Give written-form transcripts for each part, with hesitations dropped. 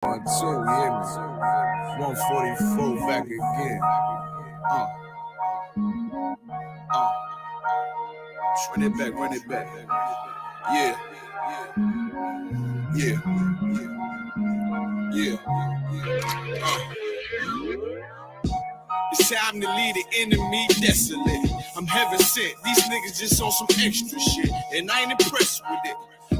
1, 2, you hear me? 144 back again. Run it back, run it back. Yeah. Yeah. Yeah. It's time to leave the enemy desolate. I'm heaven sent. These niggas just on some extra shit, and I ain't impressed with it.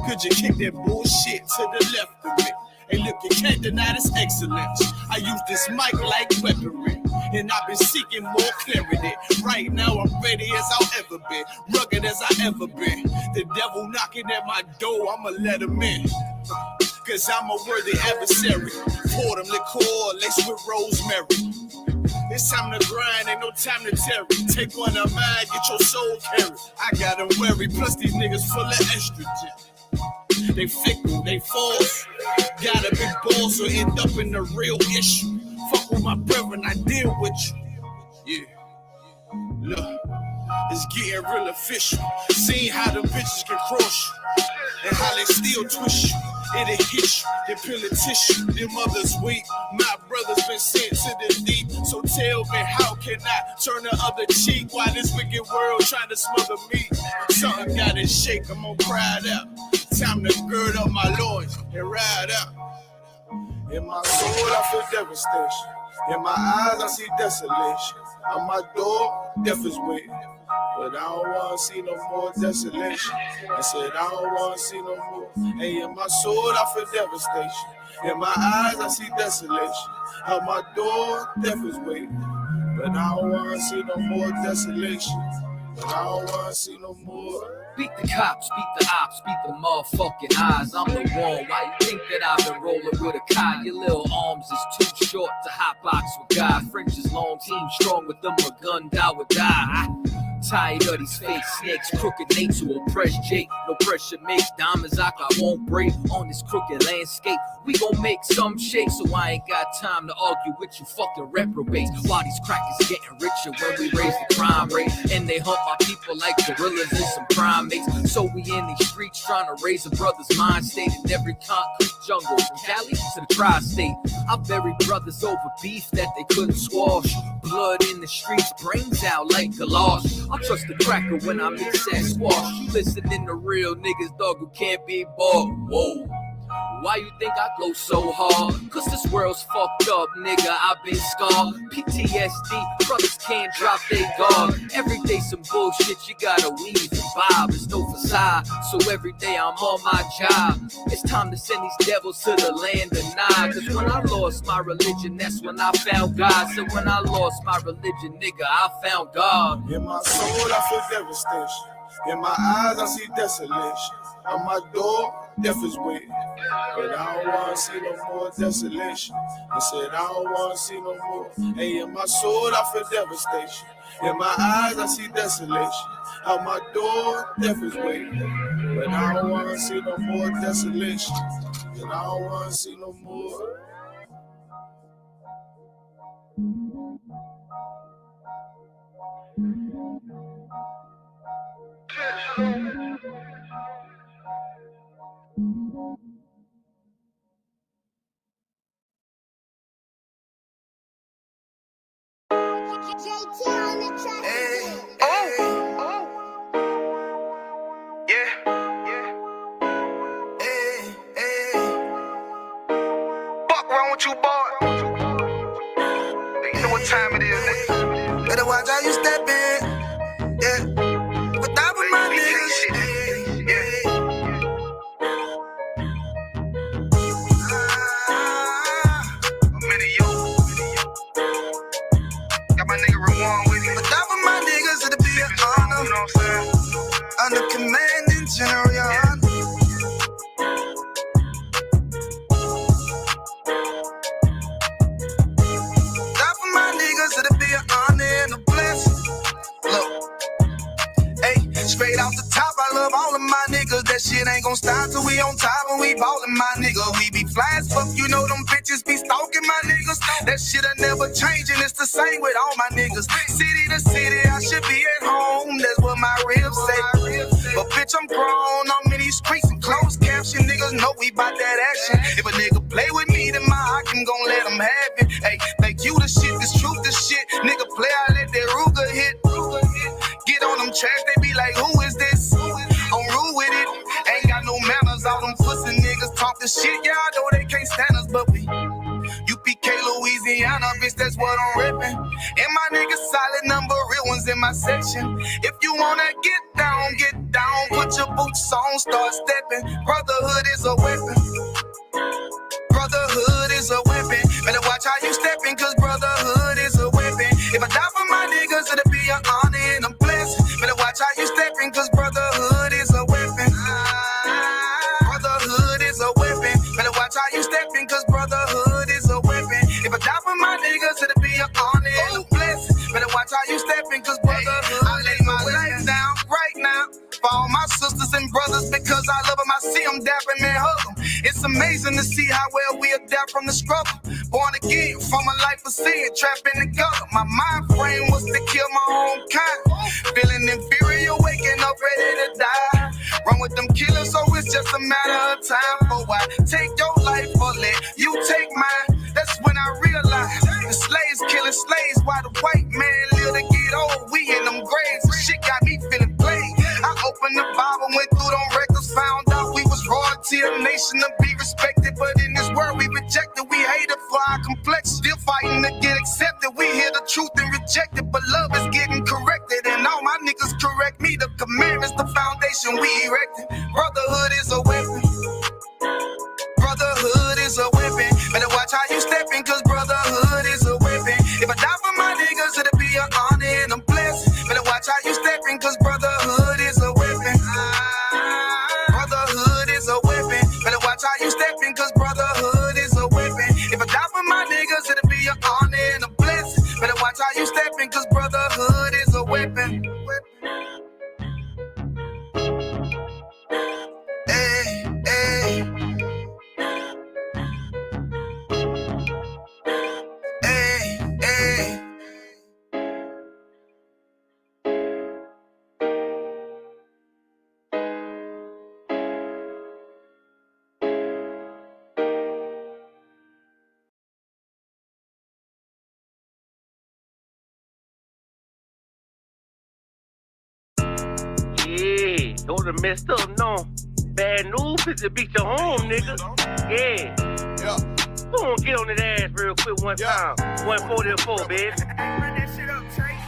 Could you kick that bullshit to the left of it? Hey, look, you can't deny this excellence. I use this mic like weaponry, and I've been seeking more clarity. Right now, I'm ready as I'll ever be, rugged as I ever been. The devil knocking at my door, I'ma let him in. Cause I'm a worthy adversary. Pour them liqueur, laced with rosemary. It's time to grind, ain't no time to tarry. Take one of mine, get your soul carried. I got them worry, plus these niggas full of estrogen. They fickle, they false. Got a big ball, so end up in the real issue. Fuck with my brethren, I deal with you. Yeah. Look, it's getting real official. Seeing how the bitches can cross you, and how they still twist you. It'll hit you, they peel a tissue. Them others weak, my brother's been sent to the deep. So tell me, how can I turn the other cheek while this wicked world trying to smother me? Something gotta shake, I'm gonna cry it out. Time to gird up my loins and ride out. In my soul, I feel devastation. In my eyes, I see desolation. On my door, death is waiting. But I don't wanna see no more desolation. I said I don't wanna see no more. Hey, in my soul, I feel devastation. In my eyes, I see desolation. On my door, death is waiting. But I don't wanna see no more desolation. But I don't wanna see no more. Beat the cops, beat the ops, beat the motherfucking eyes. I'm the one. Why you think that I've been rolling with a Kai? Your little arms is too short to hotbox with God. French is long, team strong with them, a gun, die would die. Tired of these fake snakes, crooked Nate to oppress Jake. No pressure makes diamonds I won't break on this crooked landscape. We gon' make some shake, so I ain't got time to argue with you fucking reprobates. While these crackers getting richer when we raise the crime rate, and they hunt my people like gorillas and some primates. So we in these streets trying to raise a brother's mind state in every concrete jungle, from Cali to the tri-state. I buried brothers over beef that they couldn't squash. Blood in the streets, brains out like galosh. I trust the cracker when I mix that squash. You listening to real niggas, dog, who can't be bought. Whoa. Why you think I go so hard? Cause this world's fucked up, nigga, I've been scarred. PTSD, brothers can't drop their guard. Every day some bullshit, you gotta weave and bob. It's no facade, so every day I'm on my job. It's time to send these devils to the land of Nod. Cause when I lost my religion, that's when I found God. So when I lost my religion, nigga, I found God. In my soul, I feel devastation. In my eyes, I see desolation. On my door, death is waiting. But I don't wanna see no more desolation. I said I don't wanna see no more. Hey, in my soul, I feel devastation. In my eyes, I see desolation. On my door, death is waiting. But I don't wanna see no more desolation. And I don't wanna see no more. You boy, you know what time it is, nigga. Better watch how you step in, yeah. But that was my niggas, yeah. I'm in yo. Got my nigga Rawan with me. But that was my niggas, it'll be an honor. You know what I'm saying? Under commanding general, yeah. Straight off the top, I love all of my niggas. That shit ain't gon' stop till we on top and we ballin', my nigga. We be fly as fuck, you know them bitches be stalking my niggas. That shit'll never change and it's the same with all my niggas. City to city, I should be at home. That's what my ribs say. But bitch, I'm grown. I'm in these streets and closed caption. Niggas know we bout that action. If a nigga play with me, then my I can gon' let them have it. Hey, thank you the shit, this truth the shit. Nigga play, I let that Ruger hit. Get on them tracks, they be like, who is this? I'm rude with it. Ain't got no manners, all them pussy niggas talk the shit. Yeah, I know they can't stand us, but we UPK, Louisiana, bitch, that's what I'm ripping. And my niggas solid number, real ones in my section. If you wanna get down, put your boots on, start stepping. Brotherhood is a weapon. Brotherhood is a weapon. Better watch how you stepping, cause brotherhood is a weapon. If I die for my niggas, it'll be an honor and a blessing. Better watch how you stepping, cause brotherhood is a weapon. Brotherhood is a weapon. Better watch how you stepping, cause brotherhood is a weapon. If I die for my niggas, it'll be an honor and a blessing. Better watch how you stepping, cause brotherhood I lay my life down right now for all my sisters and brothers, because I love them. I see them dapping and hug them. It's amazing to see how well we adapt from the struggle. Born again from a life of sin, trapped in the gutter. My mind frame was to kill my own kind. Feeling inferior, waking up ready to die. Run with them killers, so it's just a matter of time. For I take your life or let you take mine. That's when I realized the slaves killing slaves while the white man live to get old. We in them graves, and shit got me feeling played. I opened the Bible, went through them records, found out we was royalty, a nation to be respected. But in this world we rejected, we hated for our complexion. Still fighting to get accepted. We hear the truth and reject it, but love is getting corrected. And all my niggas correct me. The commandments, the foundation we erected. Brotherhood is a weapon. Brotherhood is a weapon. Better watch how you stepping, cause brotherhood is a weapon. If I die for my niggas, it'll be an honor and a blessing. Better watch how you stepping, cause brotherhood is a weapon. Brotherhood is a weapon. Better watch how you stepping, cause brotherhood is a weapon. If I die for my niggas, it'll be an honor and a blessing. Better watch how you stepping, cause brotherhood is a weapon. Hey, hey. Yeah, those are messed up, no. Bad news is to beat your home, nigga. Yeah. Who wanna get on his ass real quick one time? 144, bitch.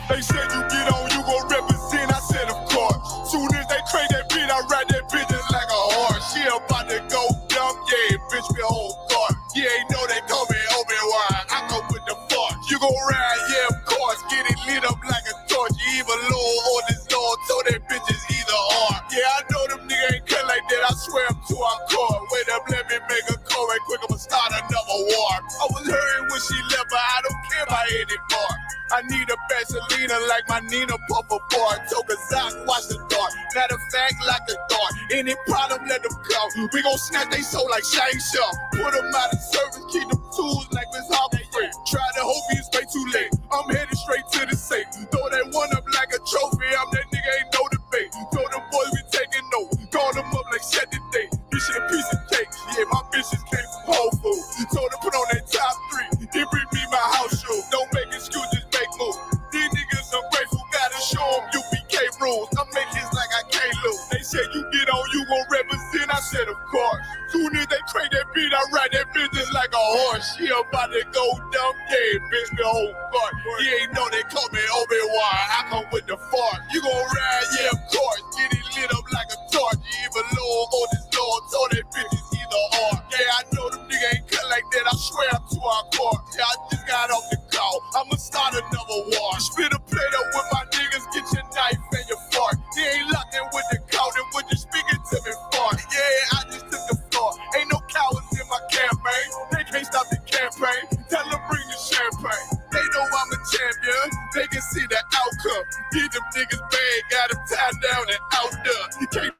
They said you get on, you gon' represent. I said, of course. Soon as they crank that beat, I ride that bitch just like a horse. She about to go dumb, yeah, bitch, me whole car. You ain't know they call me Obi-Wan. I go with the force. You gon' ride, yeah, of course. Get it lit up like a torch. You even low on this Lord, so that bitch is either or. Yeah, I know them niggas ain't cut like that. I swear I'm to our core. Wait up, let me make a call right quick. I'ma start another war. I was hurting when she left, but I don't care about anymore. I need a Vaseline like my Nina Puffer bar. Took a Zach, watch the dart. Matter of fact, like a dart. Any problem, let them come. We gon' snatch they soul like Shang Shaw. Put them out of service, keep them tools like Miss Harvey. Try to hope it's way too late. I'm headed straight to the safe. Throw that one up like a trophy. I'm that nigga, ain't no debate. Told them boys we taking notes. Call them up like set the date. This shit a piece of cake. Yeah, my bitches came from Whole Foods. Told them put on that top 3. Then bring me my house shoes. Don't make excuses, make moves. These niggas ungrateful, gotta show them UPK rules. I'm making this like I can't lose. They said you get on, you gon' represent. I said of course. Soon as they crank that beat, I ride that bitch just like a horse. She about to go dumb, yeah, bitch, the whole part. You ain't know they call me Obi-Wan. I come with the fart. You gon' ride, yeah, of course. Get it lit up like a torch. You even low on this Lord, so that bitch is either or. Yeah, I know them niggas ain't cut like that. I swear I'm to our core. Yeah, I just got off the call. I'ma start another war. Spit a plate up with my niggas, get your knife and your fork. They ain't locked in with the cow, then with the speaking to me fart. Yeah, I just took the floor. Ain't no cowards in my campaign. They can't stop the campaign. Tell them bring the champagne. They know I'm a champion. They can see the outcome. Get them niggas bad, got them tied down and out there. You can't.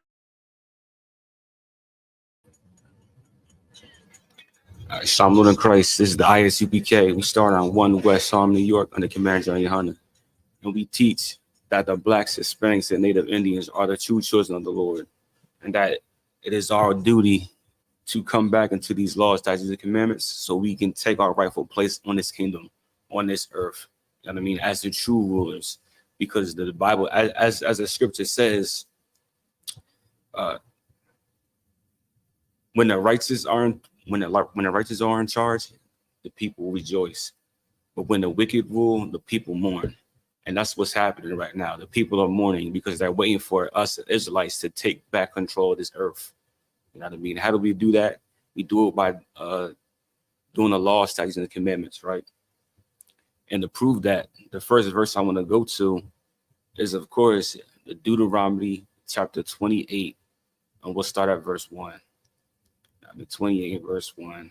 All right, Psalm Lord in Christ. This is the ISUPK. We start on 1 West Harlem, New York, under Commander Johnny Hunter. And we teach that the Blacks, Hispanics, and Native Indians are the true children of the Lord, and that it is our duty to come back into these laws, statutes, and commandments, so we can take our rightful place on this kingdom, on this earth. You know what I mean? As the true rulers, because the Bible, as the scripture says, when the righteous are when the righteous are in charge, the people rejoice. But when the wicked rule, the people mourn. And that's what's happening right now. The people are mourning because they're waiting for us Israelites to take back control of this earth. You know what I mean? How do we do that? We do it by doing the law, statutes, and the commandments, right? And to prove that, the first verse I want to go to is, of course, Deuteronomy chapter 28. And we'll start at verse 1. 28, verse 1.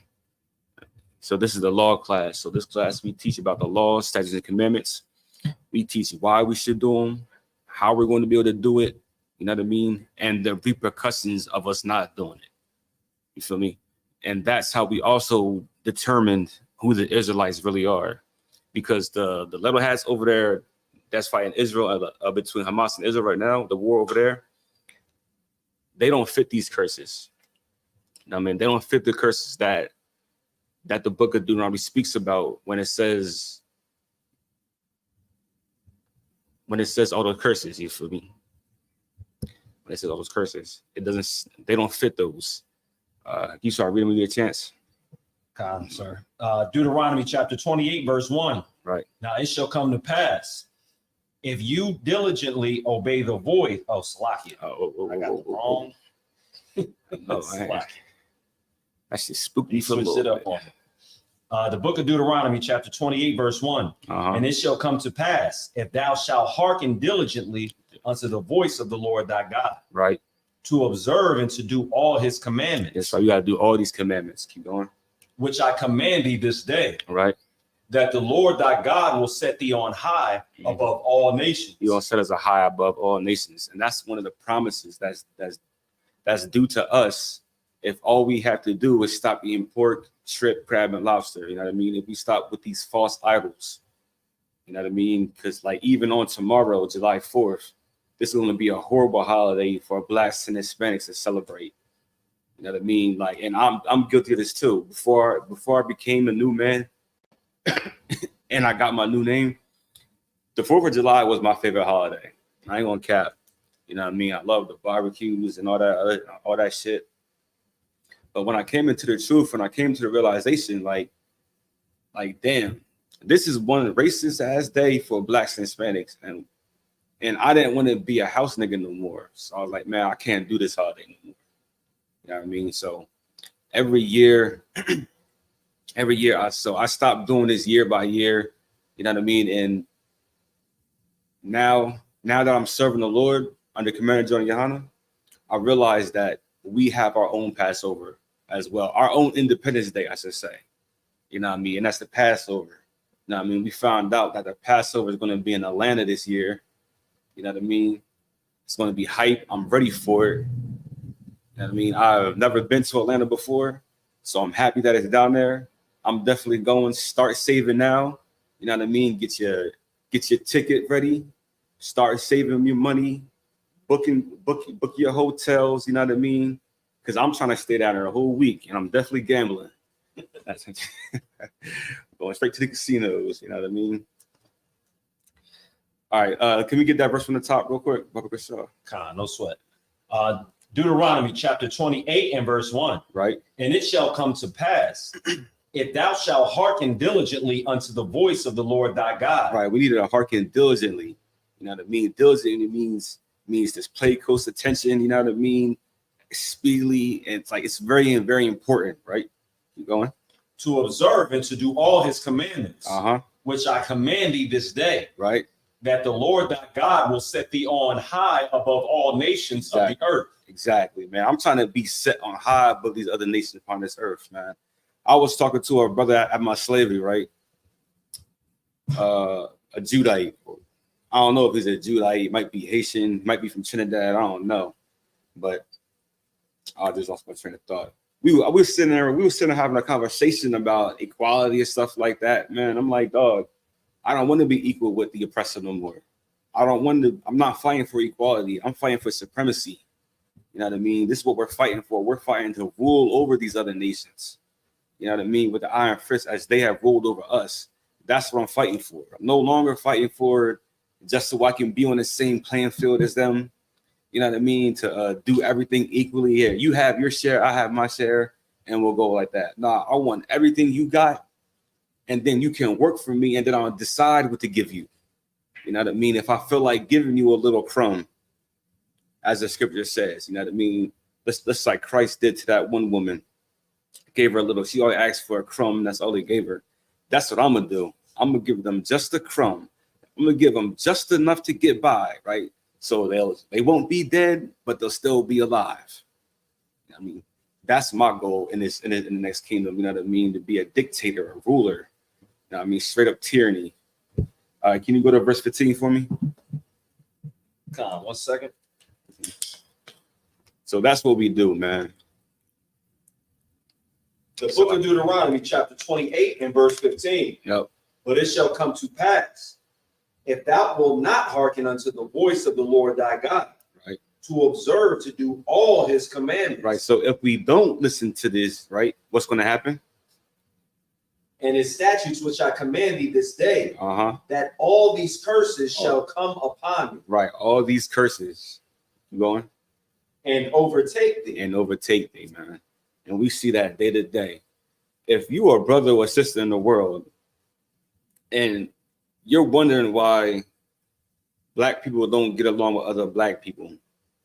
So this is the law class. So this class, we teach about the law, statutes, and commandments. We teach why we should do them, how we're going to be able to do it, you know what I mean? And the repercussions of us not doing it. You feel me? And that's how we also determined who the Israelites really are. Because the little hats over there that's fighting Israel, between Hamas and Israel right now, the war over there, they don't fit these curses. You know what I mean? They don't fit the curses that the book of Deuteronomy speaks about when it says all the curses, you feel me? When it says all those curses, they don't fit those. You start reading when you get a chance. Sir. Deuteronomy chapter 28, verse 1. Right. Now it shall come to pass, if you diligently obey the voice. Oh, Salakia. I got the wrong. Man. That shit spooked me for a switched little it up on me. The book of Deuteronomy chapter 28, verse 1. And it shall come to pass, if thou shalt hearken diligently unto the voice of the Lord thy God. Right. To observe and to do all his commandments. Yes, so you got to do all these commandments. Keep going. Which I command thee this day. Right. That the Lord thy God will set thee on high above all nations. He will set us a high above all nations. And that's one of the promises that's due to us if all we have to do is stop eating pork, shrimp, crab, and lobster. You know what I mean? If we stop with these false idols. You know what I mean? Because like even on tomorrow, July 4th, this is going to be a horrible holiday for Blacks and Hispanics to celebrate. You know what I mean? Like, and I'm guilty of this too. Before I became a new man and I got my new name, the 4th of July was my favorite holiday. I ain't gonna cap. You know what I mean? I love the barbecues and all that shit. But when I came into the truth and I came to the realization, like damn, this is one racist ass day for Blacks and Hispanics, and I didn't want to be a house nigga no more. So I was like, man, I can't do this holiday no more. You know what I mean? So every year, I stopped doing this year by year. You know what I mean? And now that I'm serving the Lord under Commander John Yohana, I realize that we have our own Passover as well, our own Independence Day, I should say. You know what I mean? And that's the Passover. You know what I mean? We found out that the Passover is going to be in Atlanta this year. You know what I mean? It's going to be hype. I'm ready for it. You know what I mean? I've never been to Atlanta before, so I'm happy that it's down there. I'm definitely going. Start saving now. You know what I mean? Get your ticket ready. Start saving your money. Book your hotels. You know what I mean? Because I'm trying to stay down there a whole week, and I'm definitely gambling. That's going straight to the casinos. You know what I mean? All right. Can we get that verse from the top real quick? No sweat. Deuteronomy chapter 28 and verse 1. Right. And it shall come to pass, if thou shalt hearken diligently unto the voice of the Lord thy God. Right. We need to hearken diligently. You know what I mean? Diligently means just pay close attention. You know what I mean? Speedily. And it's very, very important. Right. Keep going. To observe and to do all his commandments, which I command thee this day. Right. That the Lord thy God will set thee on high above all nations of the earth. Exactly, man. I'm trying to be set on high above these other nations upon this earth, man. I was talking to a brother at my slavery, right? A Judite. I don't know if he's a Judite. Might be Haitian. Might be from Trinidad. I don't know. But I just lost my train of thought. We were sitting there having a conversation about equality and stuff like that, man. I'm like, dog, I don't want to be equal with the oppressor no more. I'm not fighting for equality. I'm fighting for supremacy. You know what I mean? This is what we're fighting for. We're fighting to rule over these other nations. You know what I mean? With the iron fist as they have ruled over us. That's what I'm fighting for. I'm no longer fighting for just so I can be on the same playing field as them. You know what I mean? To do everything equally. Here, you have your share, I have my share, and we'll go like that. Nah, I want everything you got, and then you can work for me, and then I'll decide what to give you. You know what I mean? If I feel like giving you a little crumb, as the scripture says, you know what I mean? Let's like Christ did to that one woman. Gave her a little, she always asked for a crumb, that's all he gave her. That's what I'm gonna do. I'm gonna give them just a crumb. I'm gonna give them just enough to get by, right? So they won't be dead, but they'll still be alive. I mean, that's my goal in the next kingdom. You know what I mean? To be a dictator, a ruler. You know what I mean? Straight up tyranny. Can you go to verse 15 for me? Come on, 1 second. So that's what we do, man. The book of Deuteronomy, chapter 28 and verse 15. Yep. But it shall come to pass, if thou wilt not hearken unto the voice of the Lord thy God, right, to observe to do all his commandments. Right. So if we don't listen to this, right, what's going to happen? And his statutes which I command thee this day, that all these curses shall come upon thee. Right. All these curses. You going? And overtake thee. And overtake thee, man. And we see that day to day. If you are a brother or sister in the world, and you're wondering why black people don't get along with other black people.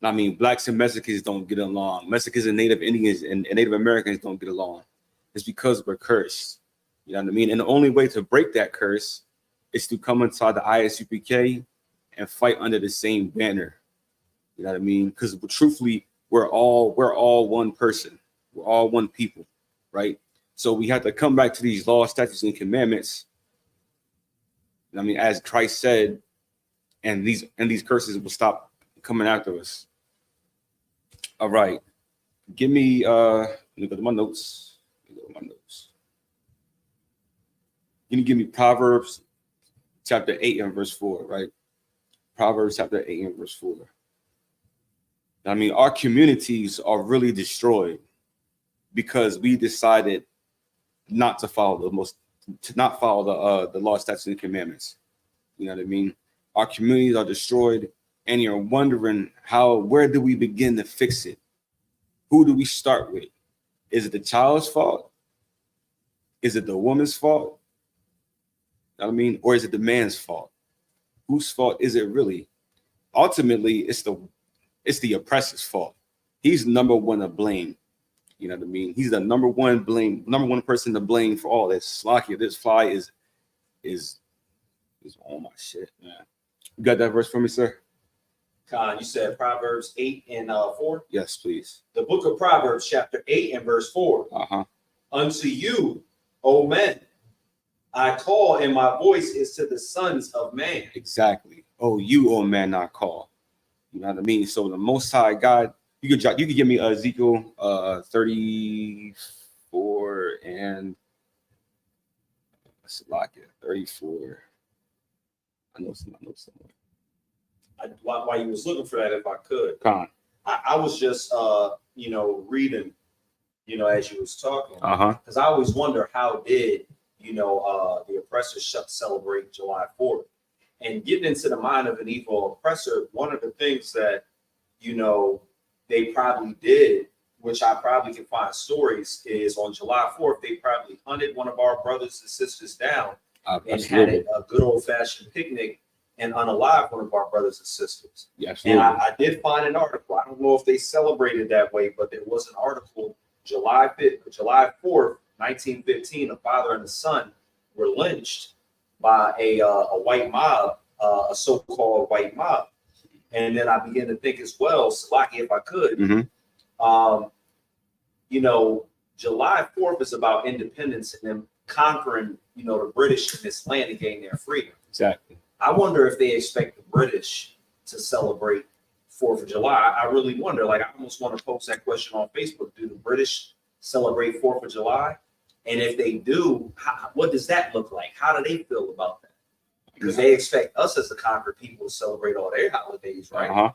I mean, blacks and Mexicans don't get along. Mexicans and Native Indians and Native Americans don't get along. It's because we're cursed. You know what I mean? And the only way to break that curse is to come inside the ISUPK and fight under the same banner. You know what I mean? Because truthfully, we're all one person. We're all one people, right? So we have to come back to these laws, statutes, and commandments. I mean, as Christ said, and these curses will stop coming after us. All right. Give me let me go to my notes. Can you give me Proverbs chapter 8 and verse 4, right? Proverbs chapter 8 and verse 4. I mean, our communities are really destroyed because we decided not to follow the law, statutes, and commandments. You know what I mean? Our communities are destroyed, and you're wondering where do we begin to fix it? Who do we start with? Is it the child's fault? Is it the woman's fault? You know what I mean? Or is it the man's fault? Whose fault is it really? Ultimately, it's the oppressor's fault. He's number one to blame. You know what I mean? He's the number one person to blame for all this. Slacky, this fly is all my shit, man. You got that verse for me, sir? You said Proverbs 8 and 4? Yes, please. The book of Proverbs, chapter 8 and verse 4. Unto you, O men, I call, and my voice is to the sons of man. Exactly. Oh, you, oh man, I call. You know what I mean? So the Most High God, you could give me Ezekiel 34 and Salakia 34. I know some somewhere. While you was looking for that, if I could, I was just reading, as you was talking, because I always wonder how did the oppressors celebrate July 4th, and getting into the mind of an evil oppressor. One of the things that they probably did, which I probably can find stories, is on July 4th they probably hunted one of our brothers and sisters down and had a good old fashioned picnic and unalive one of our brothers and sisters. Yes, and I did find an article. I don't know if they celebrated that way, but there was an article July 4th, 1915. A father and a son were lynched by a white mob, a so-called white mob. And then I began to think as well, Salaki, if I could, July 4th is about independence and them conquering, the British in this land and gaining their freedom. Exactly. I wonder if they expect the British to celebrate 4th of July. I really wonder. Like, I almost want to post that question on Facebook. Do the British celebrate 4th of July? And if they do, what does that look like? How do they feel about that? Because they expect us as the conquered people to celebrate all their holidays, right?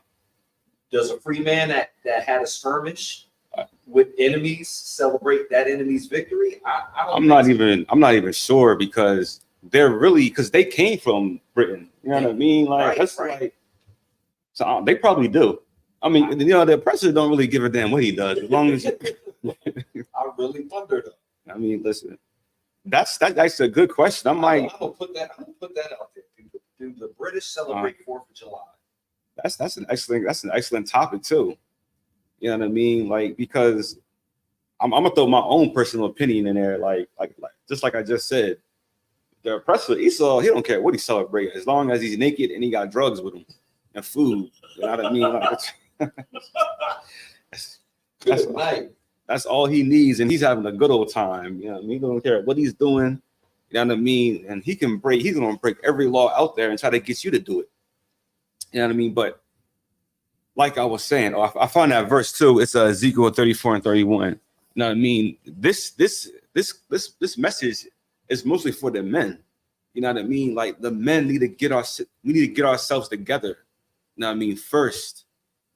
Does a free man that had a skirmish with enemies celebrate that enemy's victory? I'm not even sure, because they came from Britain. You know what I mean? Like that's like, so they probably do. I mean, you know, the oppressor don't really give a damn what he does, as long as. I really wonder though. I mean, listen, that's a good question. I'm gonna put that out there. Do the British celebrate 4th of July? That's an excellent topic too. You know what I mean? Like, because I'm gonna throw my own personal opinion in there. Like just like I just said, the oppressor Esau, he don't care what he celebrates, as long as he's naked and he got drugs with him and food. You know what I mean? Like, that's all he needs, and he's having a good old time. You know what I mean? He don't care what he's doing. You know what I mean? And he's gonna break every law out there and try to get you to do it. You know what I mean? But like I was saying, I found that verse too. It's Ezekiel 34 and 31. You know what I mean? This message is mostly for the men. You know what I mean? Like, the men need to get ourselves together. You know what I mean? First.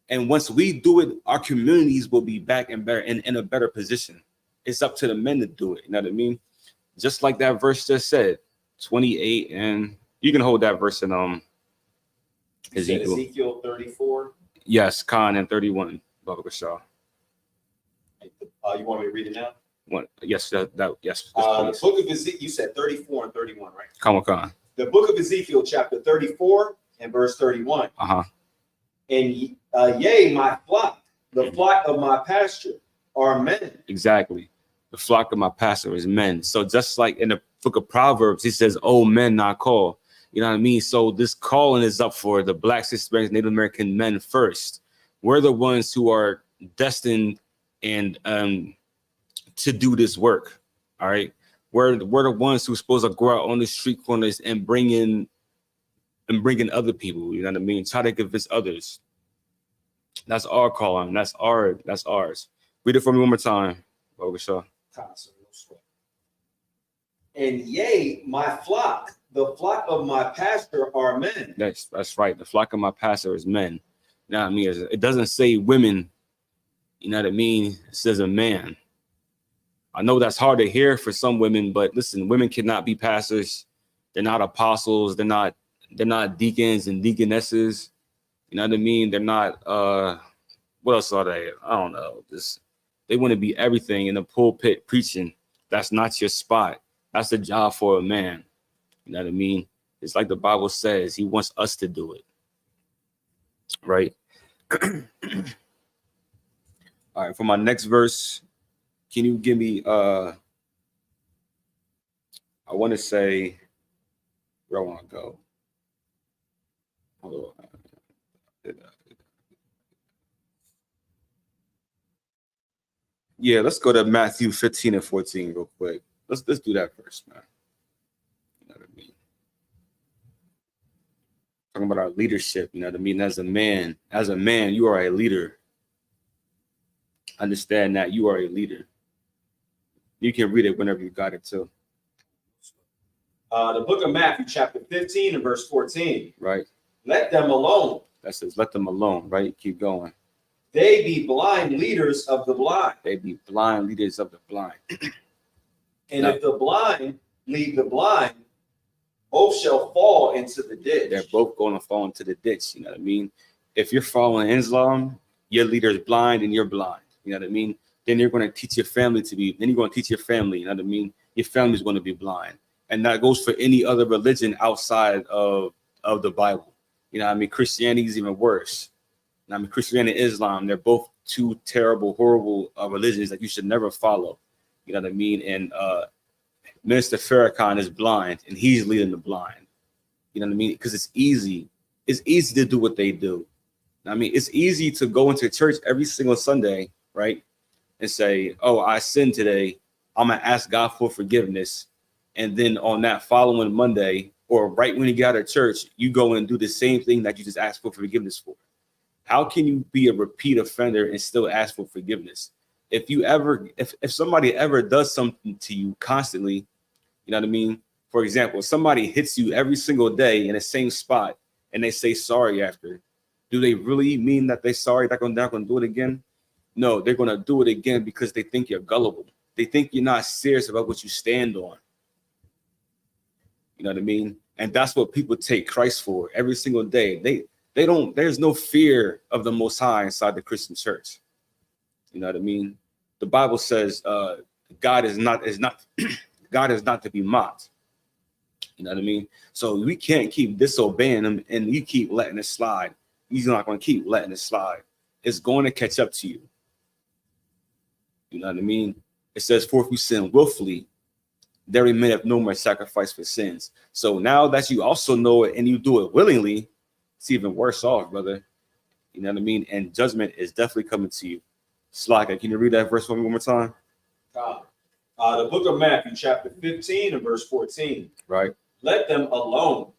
And once we do it, our communities will be back and better in a better position. It's up to the men to do it. You know what I mean? Just like that verse just said, 28, and you can hold that verse in Ezekiel 34. Yes, Khan, and 31. Baba Shah. You want me to read it now? Yes, yes. The book of Ezekiel, you said 34 and 31, right? Khan. The book of Ezekiel, chapter 34 and verse 31. And yea, my flock, the flock of my pasture, are men. Exactly. The flock of my pasture is men. So just like in the book of Proverbs, he says, "Oh, men not call." You know what I mean? So this calling is up for the Blacks, Hispanics, Native American men first. We're the ones who are destined and to do this work. All right. We're the ones who are supposed to go out on the street corners and bring in other people. You know what I mean? Try to convince others. That's our calling. That's ours. Read it for me one more time. Bogushaw. And yea, my flock, the flock of my pastor are men. That's right. The flock of my pastor is men. You know what I mean? It doesn't say women. You know what I mean? It says a man. I know that's hard to hear for some women, but listen, women cannot be pastors. They're not apostles. They're not deacons and deaconesses. You know what I mean? They're not what else are they? I don't know. They want to be everything in the pulpit preaching. That's not your spot. That's the job for a man. You know what I mean? It's like the Bible says, he wants us to do it. Right? All right, for my next verse, can you give me I want to say where I want to go. Hold on. Yeah, let's go to Matthew 15 and 14 real quick. Let's do that first, man. You know what I mean? Talking about our leadership, you know what I mean? As a man, you are a leader. Understand that you are a leader. You can read it whenever you got it too. The book of Matthew, chapter 15 and verse 14. Right. Let them alone. That says, let them alone, right? Keep going. They be blind leaders of the blind. They be blind leaders of the blind. And if the blind lead the blind, both shall fall into the ditch. They're both going to fall into the ditch. You know what I mean? If you're following Islam, your leader is blind and you're blind. You know what I mean? Then you're going to teach your family then you're going to teach your family. You know what I mean? Your family's going to be blind. And that goes for any other religion outside of the Bible. You know what I mean? Christianity is even worse. You know what I mean? Christianity and Islam, they're both two terrible, horrible religions that you should never follow. You know what I mean? And Minister Farrakhan is blind and he's leading the blind. You know what I mean? Because it's easy. It's easy to do what they do. I mean, it's easy to go into church every single Sunday, right? And say, oh, I sinned today. I'm going to ask God for forgiveness. And then on that following Monday, or right when you get out of church, you go and do the same thing that you just asked for forgiveness for. How can you be a repeat offender and still ask for forgiveness? If somebody ever does something to you constantly, you know what I mean? For example, somebody hits you every single day in the same spot and they say sorry after, Do they really mean that they're sorry they're not going to do it again? No, they're going to do it again because they think you're gullible. They think you're not serious about what you stand on. You know what I mean? And that's what people take Christ for every single day. They don't, there's no fear of the Most High inside the Christian church. You know what I mean? The Bible says God is not God is not to be mocked. You know what I mean? So we can't keep disobeying him and you keep letting it slide. He's not going to keep letting it slide. It's going to catch up to you. You know what I mean? It says, for if you sin willfully, there remaineth no more sacrifice for sins. So now that you also know it and you do it willingly, it's even worse off, brother. You know what I mean? And judgment is definitely coming to you. Slaka, can you read that verse for me one more time? The book of Matthew, chapter 15 and verse 14. Right. Let them alone.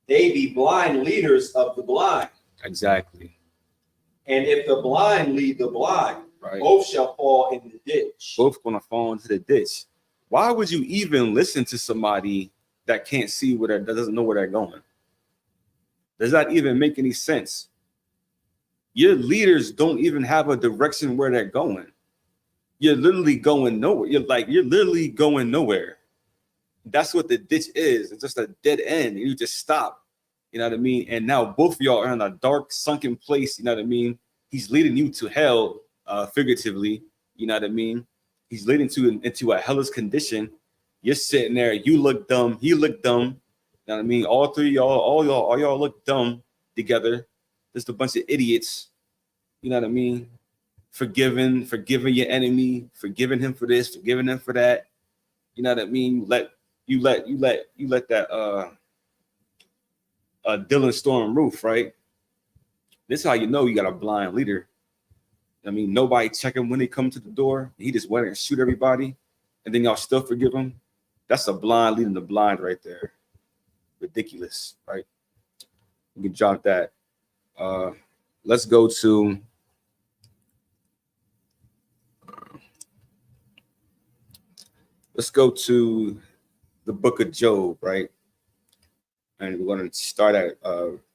They be blind leaders of the blind. Exactly. And if the blind lead the blind, right, both shall fall in the ditch. Both gonna fall into the ditch. Why would you even listen to somebody that can't see where that doesn't know where they're going? Does that even make any sense? Your leaders don't even have a direction where they're going. You're literally going nowhere. You're literally going nowhere. That's what the ditch is. It's just a dead end. You just stop. You know what I mean? And now both of y'all are in a dark, sunken place. You know what I mean? He's leading you to hell, figuratively. You know what I mean? He's leading into a hellish condition. You're sitting there. You look dumb. He looked dumb. You know what I mean? All three of y'all, all y'all look dumb together. Just a bunch of idiots. You know what I mean? Forgiving your enemy, forgiving him for this, forgiving him for that. You know what I mean? You let that Dylan Storm roof, right? This is how you know you got a blind leader. I mean, nobody checking when they come to the door. He just went and shoot everybody, and then y'all still forgive him. That's a blind leading the blind right there. Ridiculous, right? You can drop that. Let's go to the book of Job, right? And we're going to start at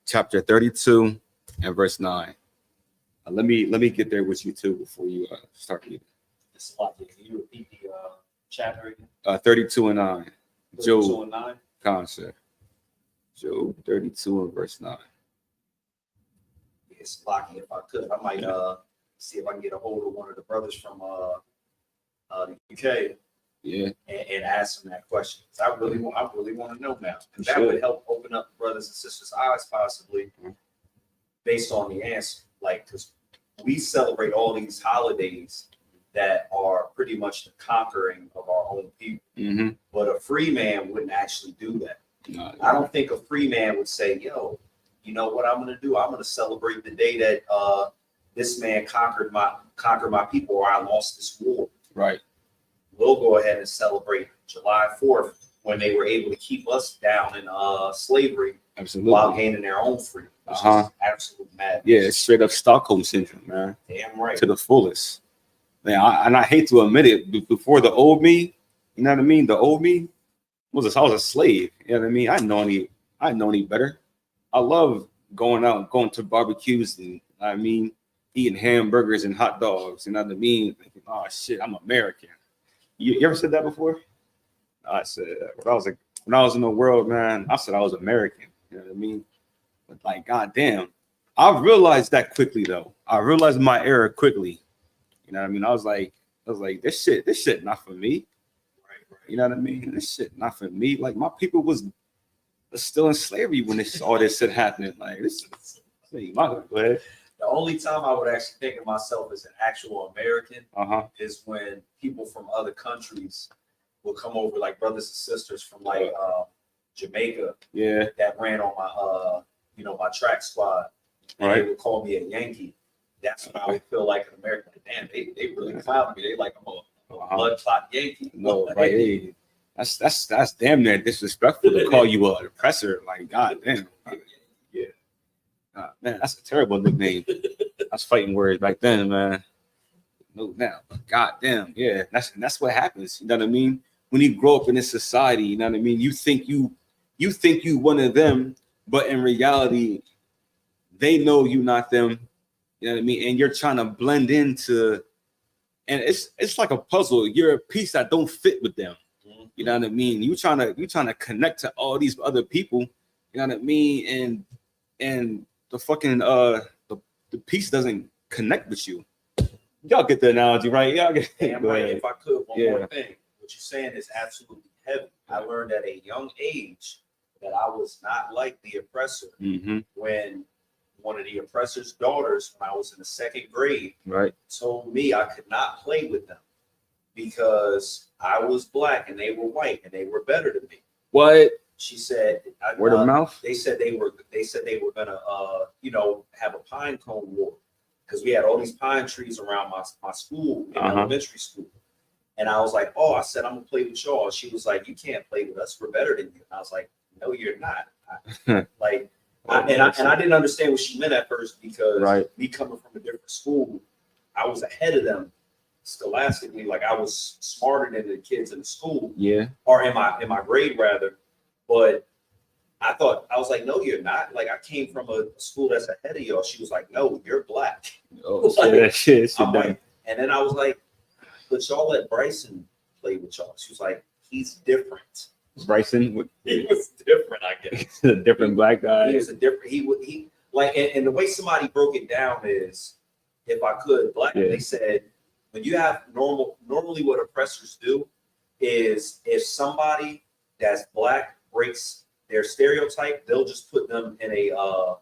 chapter 32 and verse 9. Let me get there with you too before you start reading. Can you repeat the chapter again? 32 and 9. 32 and 9. Concept. Job 32 and verse 9. It's lucky. If I could, I might see if I can get a hold of one of the brothers from the UK. Yeah. And ask them that question. I really want to know now. Because that would help open up brothers and sisters' eyes, possibly, based on the answer. Like, because we celebrate all these holidays that are pretty much the conquering of our own people. Mm-hmm. But a free man wouldn't actually do that. No. I don't think a free man would say, yo, you know what I'm going to do? I'm going to celebrate the day that this man conquered my people, or I lost this war. Right. We'll go ahead and celebrate July 4th when they were able to keep us down in slavery. Absolutely. While gaining their own freedom. Which is absolute madness. Yeah, it's straight up Stockholm syndrome, man. Damn right. To the fullest. Man, I hate to admit it, before the old me, you know what I mean? The old me I was a slave. You know what I mean? I didn't know any better. I love going out, going to barbecues, and I mean, eating hamburgers and hot dogs. You know what I mean? Thinking, oh shit, I'm American. You ever said that before? I said when I was in the world, man, I said I was American. You know what I mean? But like, goddamn, I realized that quickly though. I realized my error quickly. You know what I mean? I was like, this shit not for me. Right. You know what I mean? This shit not for me. Like, my people was still in slavery when all this shit happening. Like, this is go ahead. The only time I would actually think of myself as an actual American is when people from other countries will come over, like brothers and sisters from like Jamaica, that ran on my my track squad, and they would call me a Yankee. That's when I would feel like an American. Like, damn, they really clown me. They like I'm a blood clot Yankee. No, right? Hey, that's damn near disrespectful to call you an oppressor. Like, goddamn. Yeah. Man, that's a terrible nickname. That's fighting words back then, man. No doubt. But goddamn, yeah. That's what happens. You know what I mean? When you grow up in this society, you know what I mean? You think you one of them, but in reality, they know you not them. You know what I mean? And you're trying to blend into, and it's like a puzzle. You're a piece that don't fit with them. You know what I mean? You trying to connect to all these other people. You know what I mean? And the fucking the piece doesn't connect with you. Y'all get the analogy, right? Y'all get. Right. If I could, one more thing. What you're saying is absolutely heavy. I learned at a young age that I was not like the oppressor. When one of the oppressor's daughters, when I was in the 2nd grade, told me I could not play with them because I was black and they were white and they were better than me. What? She said, word of mouth. They said they were gonna have a pine cone war because we had all these pine trees around my school in elementary school. And I was like, oh, I said, I'm gonna play with y'all. She was like, you can't play with us. We're better than you. And I was like, no, you're not. I didn't understand what she meant at first because me coming from a different school, I was ahead of them scholastically. Like I was smarter than the kids in the school. Yeah. Or in my grade rather. But I was like, no, you're not. Like I came from a school that's ahead of y'all. She was like, no, you're black. Oh, that shit. Like, and then I was like, but y'all let Bryson play with y'all. She was like, he's different. Bryson, he was different, I guess. A different black guy. He was a different. He like, and the way somebody broke it down is, if I could, they said when you have normally what oppressors do is if somebody that's black breaks their stereotype, they'll just put them in a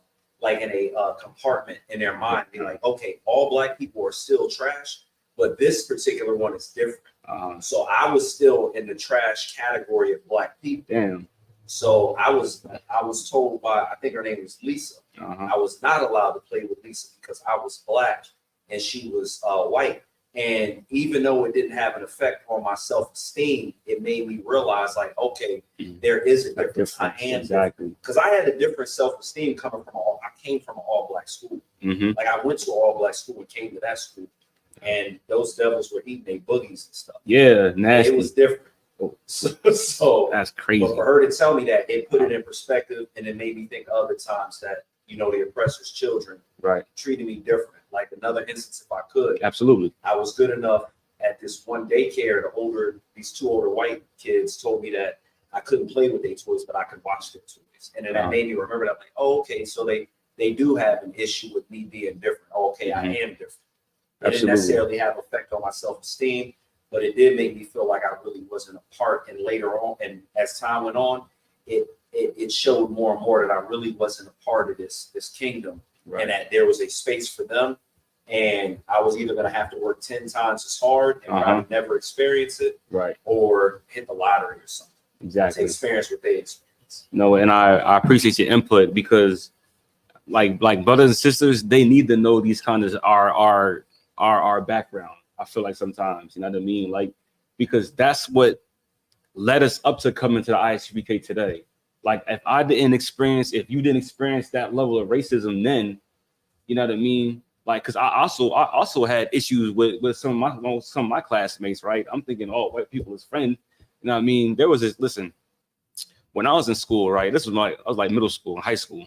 compartment in their mind. Be like, okay, all black people are still trash, but this particular one is different. So I was still in the trash category of black people. Damn. So I was told by, I think her name was Lisa. I was not allowed to play with Lisa because I was black and she was white. And even though it didn't have an effect on my self-esteem, it made me realize, like, okay, there is a difference. I am exactly because I had a different self-esteem coming from I came from an all-black school. Like I went to an all-black school and came to that school, and those devils were eating their boogies and stuff. Yeah, nasty. It was different. So that's crazy. But for her to tell me that, it put it in perspective, and it made me think of other times that the oppressor's children treated me different. Like another instance, if I could. Absolutely. I was good enough at this one daycare. These 2 older white kids told me that I couldn't play with their toys, but I could watch their toys. And then that made me remember that, like, oh, okay, so they do have an issue with me being different. Oh, okay, I am different. It didn't necessarily have effect on my self-esteem, but it did make me feel like I really wasn't a part. And later on, and as time went on, it showed more and more that I really wasn't a part of this kingdom. And that there was a space for them, and I was either going to have to work 10 times as hard and probably never experience it, or hit the lottery or something. Exactly. To experience what they experience. No, and I appreciate your input because, like brothers and sisters, they need to know these kind of our background. I feel like sometimes, you know what I mean, like because that's what led us up to coming to the ISUPK today. Like if you didn't experience that level of racism, then you know what I mean. Like, because I also had issues with some of my classmates, right? I'm thinking all white people as friends. You know what I mean? There was this. Listen, when I was in school, right? I was like middle school, high school.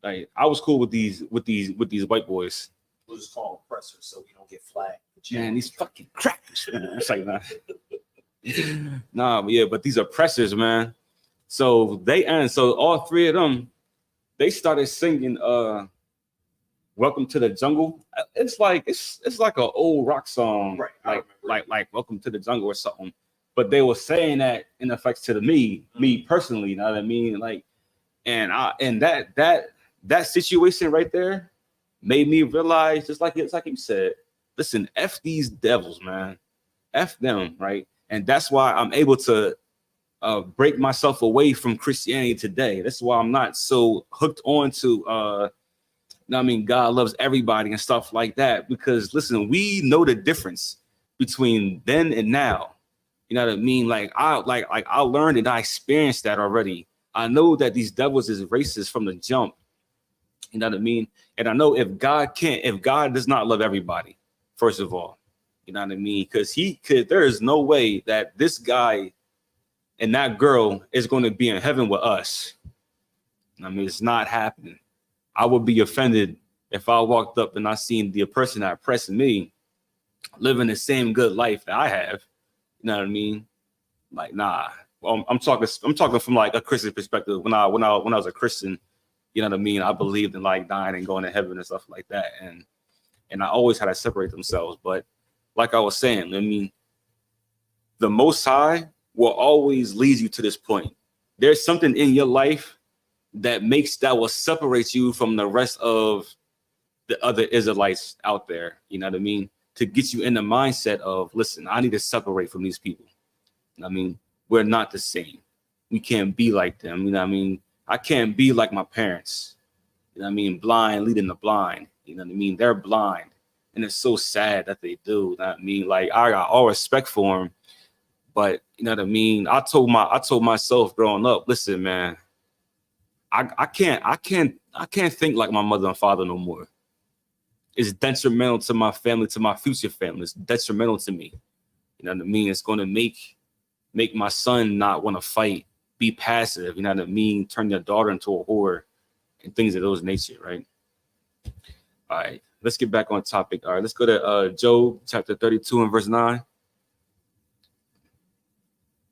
Like I was cool with these white boys. We'll just call them oppressors so we don't get flagged. Man, these fucking crackers. It's like nah, but these oppressors, man. So all 3 of them, they started singing "Welcome to the Jungle." It's like an old rock song, right? Like "Welcome to the Jungle" or something. But they were saying that in effects to me personally, you know what I mean? Like, and that situation right there made me realize, just like you said, listen, F these devils, man, F them, right? And that's why I'm able to break myself away from Christianity today. That's why I'm not so hooked on to God loves everybody and stuff like that. Because listen, we know the difference between then and now. You know what I mean? Like I learned and I experienced that already. I know that these devils is racist from the jump. You know what I mean? And I know if God does not love everybody, first of all, you know what I mean? Because there is no way that this guy and that girl is going to be in heaven with us. I mean, it's not happening. I would be offended if I walked up and I seen the person that oppressed me living the same good life that I have. You know what I mean? Like, nah. I'm talking from like a Christian perspective. When I was a Christian, you know what I mean? I believed in like dying and going to heaven and stuff like that. And I always had to separate themselves. But like I was saying, I mean, the Most High will always lead you to this point. There's something in your life that will separate you from the rest of the other Israelites out there. You know what I mean? To get you in the mindset of, listen, I need to separate from these people. I mean, we're not the same. We can't be like them. You know what I mean? I can't be like my parents. You know what I mean? Blind leading the blind. You know what I mean? They're blind. And it's so sad that they do. You know what I mean? Like, I got all respect for them. But you know what I mean? I told myself growing up, listen, man, I can't think like my mother and father no more. It's detrimental to my family, to my future family. It's detrimental to me. You know what I mean? It's going to make my son not want to fight, be passive, you know what I mean? Turn your daughter into a whore and things of those nature, right? All right, let's get back on topic. All right, let's go to Job chapter 32 and verse 9.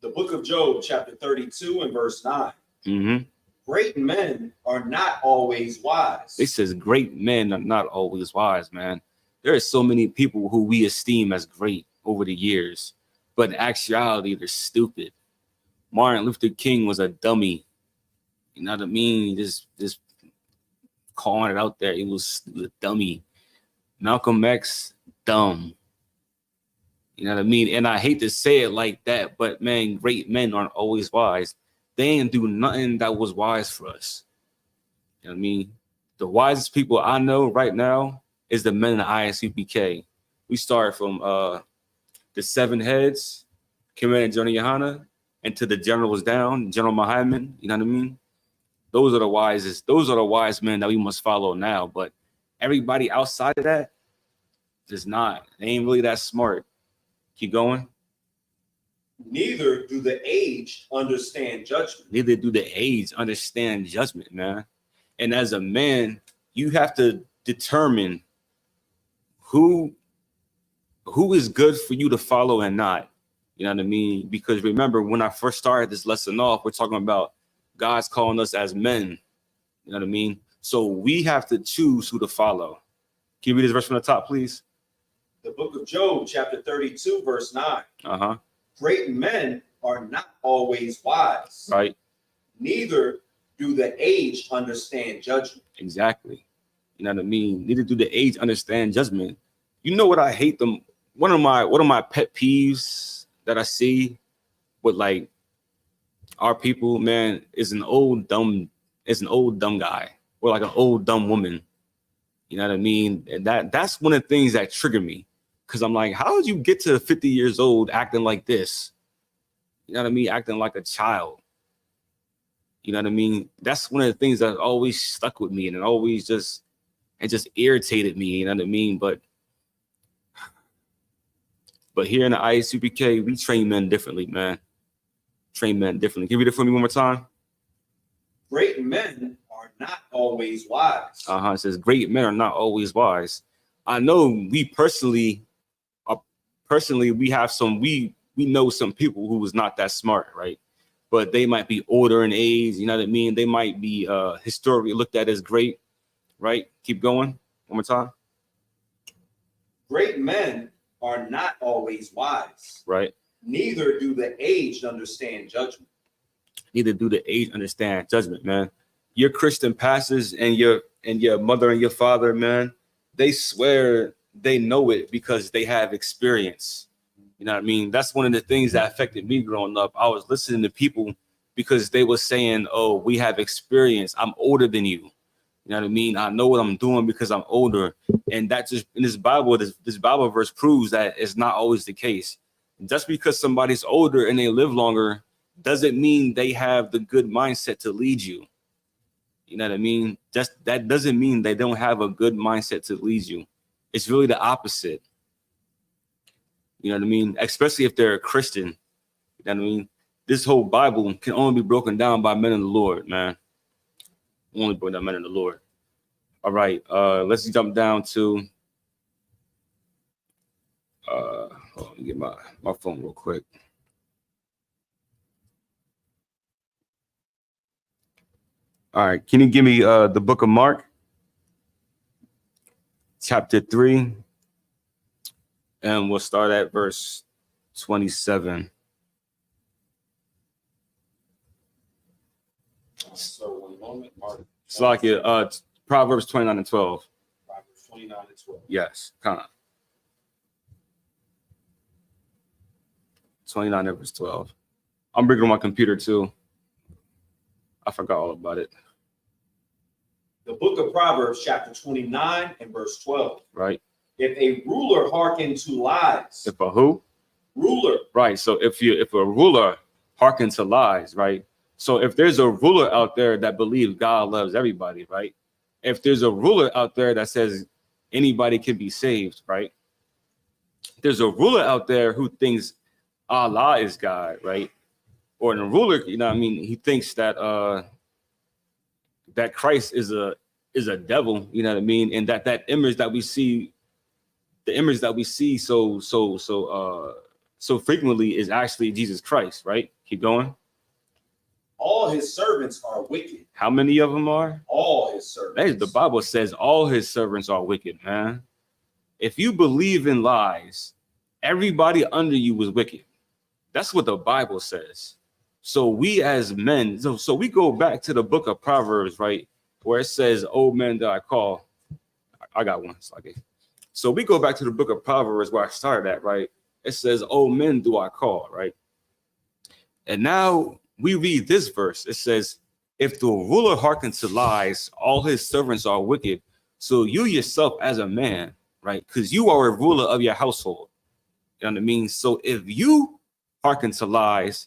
The book of Job, chapter 32 and verse 9. Mm-hmm. Great men are not always wise. It says great men are not always wise, man. There are so many people who we esteem as great over the years, but in actuality, they're stupid. Martin Luther King was a dummy. You know what I mean? Just calling it out there. He was a dummy. Malcolm X, dumb. You know what I mean? And I hate to say it like that, but man, great men aren't always wise. They didn't do nothing that was wise for us. You know what I mean? The wisest people I know right now is the men in the ISUPK. We start from the 7 heads, Commander Johnny Yohana, and to the generals down, General Muhammad. You know what I mean? Those are the wisest. Those are the wise men that we must follow now. But everybody outside of that is not. They ain't really that smart. Keep going. Neither do the aged understand judgment. Neither do the aged understand judgment, man. And as a man, you have to determine who is good for you to follow and not. You know what I mean? Because remember, when I first started this lesson off, we're talking about God's calling us as men. You know what I mean? So we have to choose who to follow. Can you read this verse from the top, please? The book of Job, chapter 32, verse 9. Uh-huh. Great men are not always wise. Right. Neither do the aged understand judgment. Exactly. You know what I mean? Neither do the aged understand judgment. You know what I hate them? One of my pet peeves that I see with like our people, man, is an old dumb guy or like an old dumb woman. You know what I mean? And that's one of the things that trigger me. Because I'm like, how did you get to 50 years old acting like this? You know what I mean? Acting like a child. You know what I mean? That's one of the things that always stuck with me and it just irritated me. You know what I mean? But here in the ISUPK, we train men differently, man. Train men differently. Can you read it for me one more time? Great men are not always wise. It says great men are not always wise. I know we personally, we have we know some people who was not that smart, right? But they might be older in age, you know what I mean? They might be historically looked at as great, right? Keep going. One more time. Great men are not always wise. Right. Neither do the aged understand judgment. Neither do the aged understand judgment, man. Your Christian pastors and your mother and your father, man, they swear they know it because they have experience. You know what I mean? That's one of the things that affected me growing up. I was listening to people because they were saying, oh, we have experience. I'm older than you. You know what I mean? I know what I'm doing because I'm older. And that just in this Bible verse proves that it's not always the case. Just because somebody's older and they live longer doesn't mean they have the good mindset to lead you. You know what I mean? That doesn't mean they don't have a good mindset to lead you. It's really the opposite. You know what I mean? Especially if they're a Christian. You know what I mean? This whole Bible can only be broken down by men in the Lord, man. Only broken down men in the Lord. All right, let's jump down to let me get my phone real quick. All right, can you give me the book of Mark, chapter 3, and we'll start at verse 27. So one moment, Mark. It's like Proverbs 29 and 12. Proverbs 29 and 12. Yes, kind of. 29 and verse 12. I'm bringing on my computer too. I forgot all about it. The book of Proverbs, chapter 29 and verse 12. Right. If a ruler hearken to lies. If a who? Ruler. Right. So if a ruler hearken to lies, right? So if there's a ruler out there that believes God loves everybody, right? If there's a ruler out there that says anybody can be saved, right? There's a ruler out there who thinks Allah is God, right? Or a ruler, you know what I mean? He thinks that that Christ is a devil, you know what I mean? And that image that we see, the image that we see so frequently is actually Jesus Christ, right? Keep going. All his servants are wicked. How many of them are? All his servants. The Bible says all his servants are wicked, man. If you believe in lies, everybody under you was wicked. That's what the Bible says. So we as men, so we go back to the book of Proverbs, right? Where it says, "Old men that I call." I got one. So we go back to the book of Proverbs where I started at, right? It says, "Old men do I call," right? And now we read this verse. It says, "If the ruler hearkens to lies, all his servants are wicked." So you yourself as a man, right? Because you are a ruler of your household. You know what I mean? So if you hearken to lies,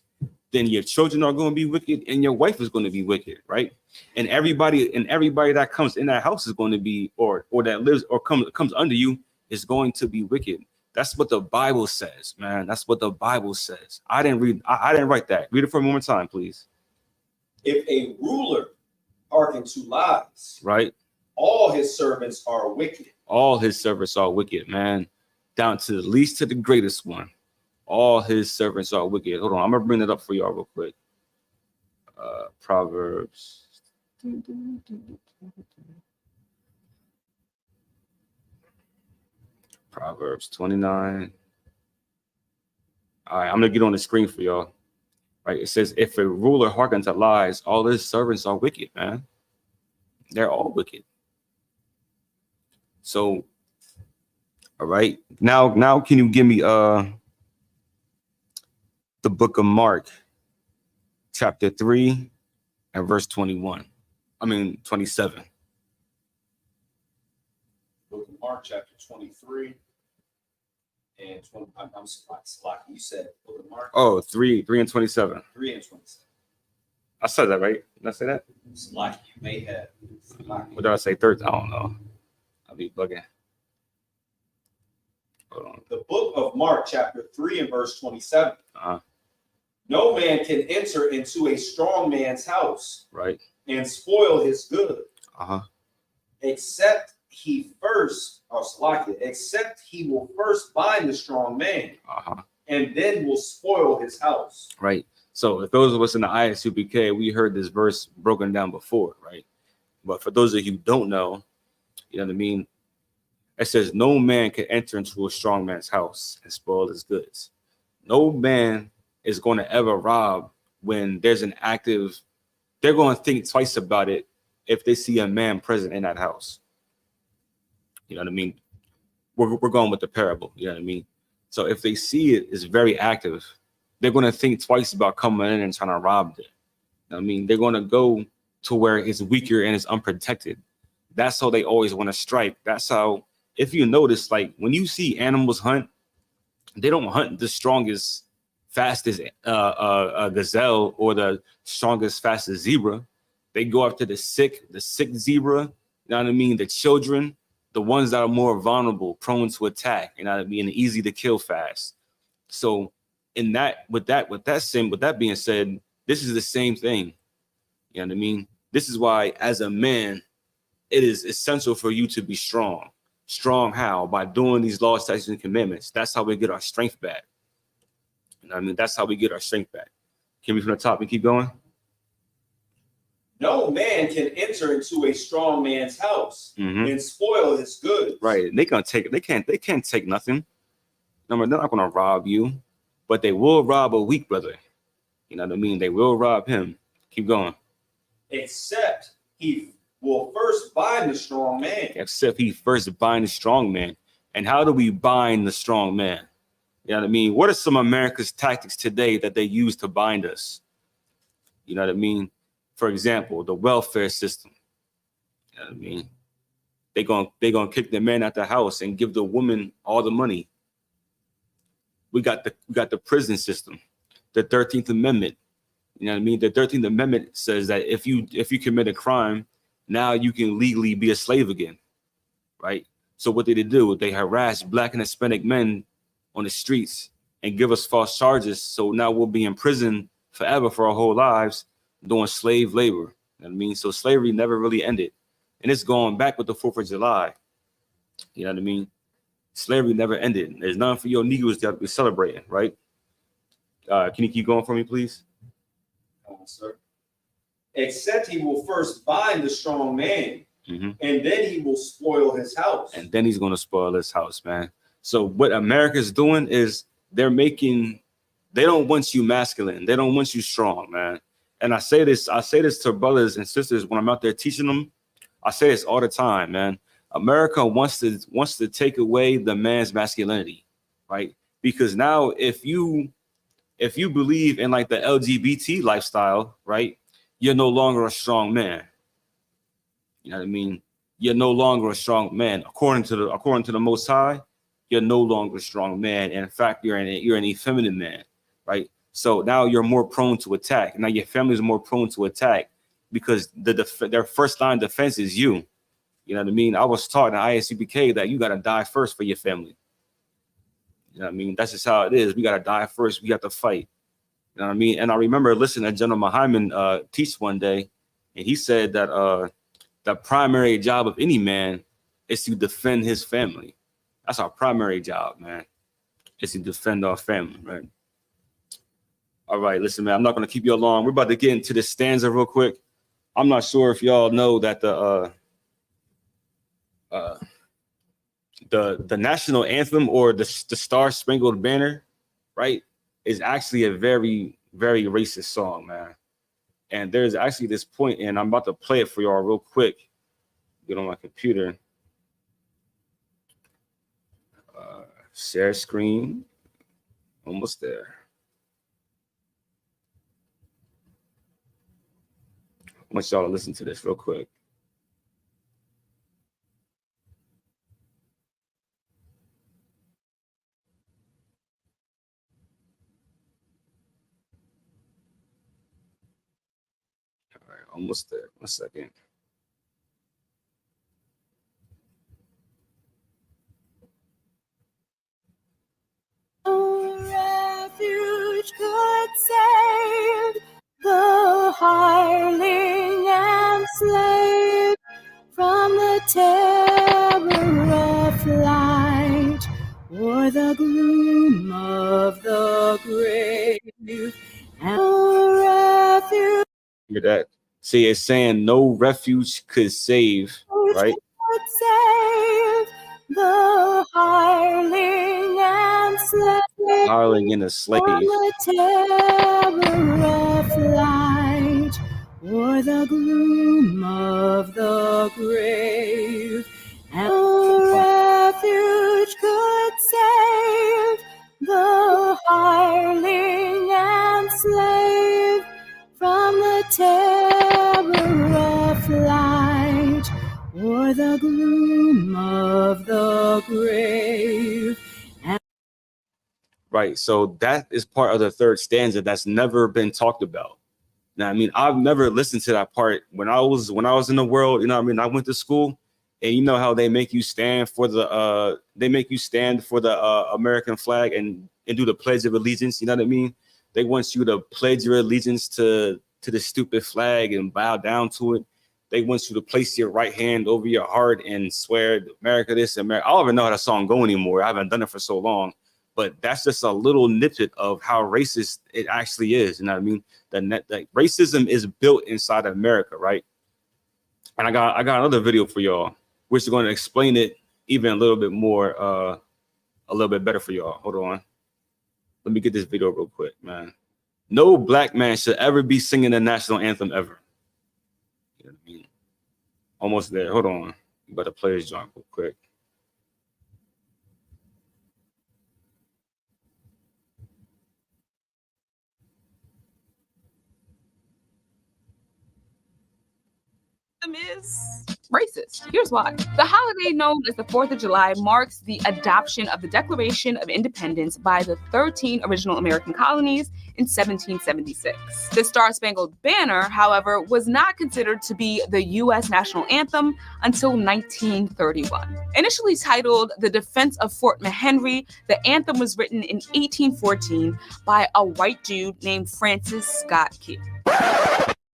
then your children are going to be wicked and your wife is going to be wicked, right? And everybody that comes in that house is going to be, or that lives or comes under you is going to be wicked. That's what the Bible says, man. That's what the Bible says. I didn't write that. Read it for one more time, please. If a ruler hearken to lies, right? All his servants are wicked. All his servants are wicked, man. Down to the least to the greatest one. All his servants are wicked. Hold on, I'm gonna bring it up for y'all real quick. Proverbs. Proverbs 29. All right, I'm gonna get on the screen for y'all. Right, it says, "If a ruler hearkens to lies, all his servants are wicked, man. They're all wicked." So, all right, now can you give me the book of Mark, chapter 3 and verse 21. 27. Book of Mark, chapter 23 and 20. I'm slocky. You said book of Mark. Oh, 3 and 27. 3 and 27. I said that right? Did I say that? Slocky, you may have. Slocky. What did I say? 13? I don't know. I'll be bugging. Hold on. The book of Mark, chapter 3 and verse 27. Uh-huh. No man can enter into a strong man's house, right, and spoil his good, except he will first bind the strong man, and then will spoil his house. Right. So if those of us in the ISUPK, we heard this verse broken down before, right? But for those of you who don't know, you know what I mean? It says no man can enter into a strong man's house and spoil his goods. No man is going to ever rob when there's an active. They're going to think twice about it if they see a man present in that house. You know what I mean? We're going with the parable. You know what I mean? So if they see it is very active, they're going to think twice about coming in and trying to rob it. You know what I mean? They're going to go to where it's weaker and it's unprotected. That's how they always want to strike. That's how, if you notice, like when you see animals hunt, they don't hunt the strongest, fastest gazelle or the strongest, fastest zebra. They go after the sick zebra. You know what I mean? The children, the ones that are more vulnerable, prone to attack. You know what I mean? And easy to kill fast. So, with that being said, this is the same thing. You know what I mean? This is why, as a man, it is essential for you to be strong. Strong how? By doing these laws, statutes, and commandments. That's how we get our strength back. You know what I mean? That's how we get our strength back. Can we from the top and keep going? No man can enter into a strong man's house and spoil his goods. Right. They can't take nothing. They're not gonna rob you, but they will rob a weak brother. You know what I mean? They will rob him. Keep going. Except he will first bind the strong man. Except he first bind the strong man. And how do we bind the strong man? You know what I mean? What are some of America's tactics today that they use to bind us? You know what I mean? For example, the welfare system. You know what I mean? They're gonna kick the man out the house and give the woman all the money. We got the prison system, the 13th Amendment. You know what I mean? The 13th Amendment says that if you commit a crime, now you can legally be a slave again, right? So what did they do? They harassed Black and Hispanic men on the streets and give us false charges. So now we'll be in prison forever for our whole lives doing slave labor. You know what I mean? So slavery never really ended. And it's going back with the 4th of July. You know what I mean? Slavery never ended. There's nothing for your Negroes to be celebrating, right? Can you keep going for me, please? Sir. Except he will first bind the strong man, and then he will spoil his house. And then he's going to spoil his house, man. So what America's doing is they don't want you masculine. They don't want you strong, man. And I say this to brothers and sisters when I'm out there teaching them. I say this all the time, man. America wants to take away the man's masculinity, right? Because now if you believe in like the LGBT lifestyle, right, you're no longer a strong man. You know what I mean? You're no longer a strong man. According to the Most High, you're no longer a strong man. And in fact, you're an effeminate man, right? So now you're more prone to attack. Now your family is more prone to attack because their first line of defense is you. You know what I mean? I was taught in ISUPK that you got to die first for your family. You know what I mean? That's just how it is. We got to die first. We got to fight. You know what I mean? And I remember listening to General Muhammad teach one day, and he said that the primary job of any man is to defend his family. That's our primary job, man. Is to defend our family, right? All right, listen, man, I'm not going to keep you long. We're about to get into this stanza real quick. I'm not sure if y'all know that the national anthem or the Star Spangled Banner, right, is actually a very, very racist song, man. And there's actually this point, and I'm about to play it for y'all real quick. Get on my computer. Share screen. Almost there. I want y'all to listen to this real quick. All right, almost there. 1 second. Refuge could save the hireling and slave from the terror of flight or the gloom of the grave. And refuge Hear that? See, it's saying no refuge could save, right? could save the hireling and slave. Hireling and a slave. From the terror of flight or the gloom of the grave. And refuge could save the hireling and slave from the terror of flight or the gloom of the grave. Right. So that is part of the third stanza that's never been talked about. Now, I mean, I've never listened to that part when I was in the world. You know what I mean? I went to school, and you know how they make you stand for the American flag and do the Pledge of Allegiance. You know what I mean? They want you to pledge your allegiance to the stupid flag and bow down to it. they want you to place your right hand over your heart and swear America this, America. I don't even know how that song go anymore. I haven't done it for so long. But that's just a little snippet of how racist it actually is. You know what I mean? That racism is built inside of America, right? And I got another video for y'all, which is going to explain it even a little bit more, a little bit better for y'all. Hold on. Let me get this video real quick, man. No black man should ever be singing the national anthem ever. You know what I mean? Almost there. Hold on. You better play this joint real quick. Is racist. Here's why. The holiday known as the 4th of July marks the adoption of the Declaration of Independence by the 13 original American colonies in 1776. The Star-Spangled Banner, however, was not considered to be the U.S. national anthem until 1931. Initially titled The Defense of Fort McHenry, the anthem was written in 1814 by a white dude named Francis Scott Key.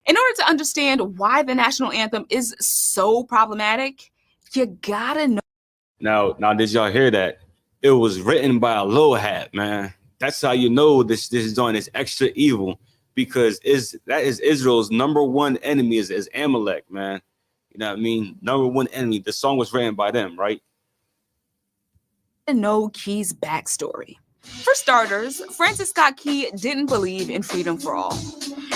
In order to understand why the national anthem is so problematic, you gotta know. Now, did y'all hear that? It was written by a low hat, man. That's how you know this joint is extra evil, because that is Israel's number one enemy is Amalek, man. You know what I mean? Number one enemy. The song was written by them, right? Know Key's backstory. For starters, Francis Scott Key didn't believe in freedom for all.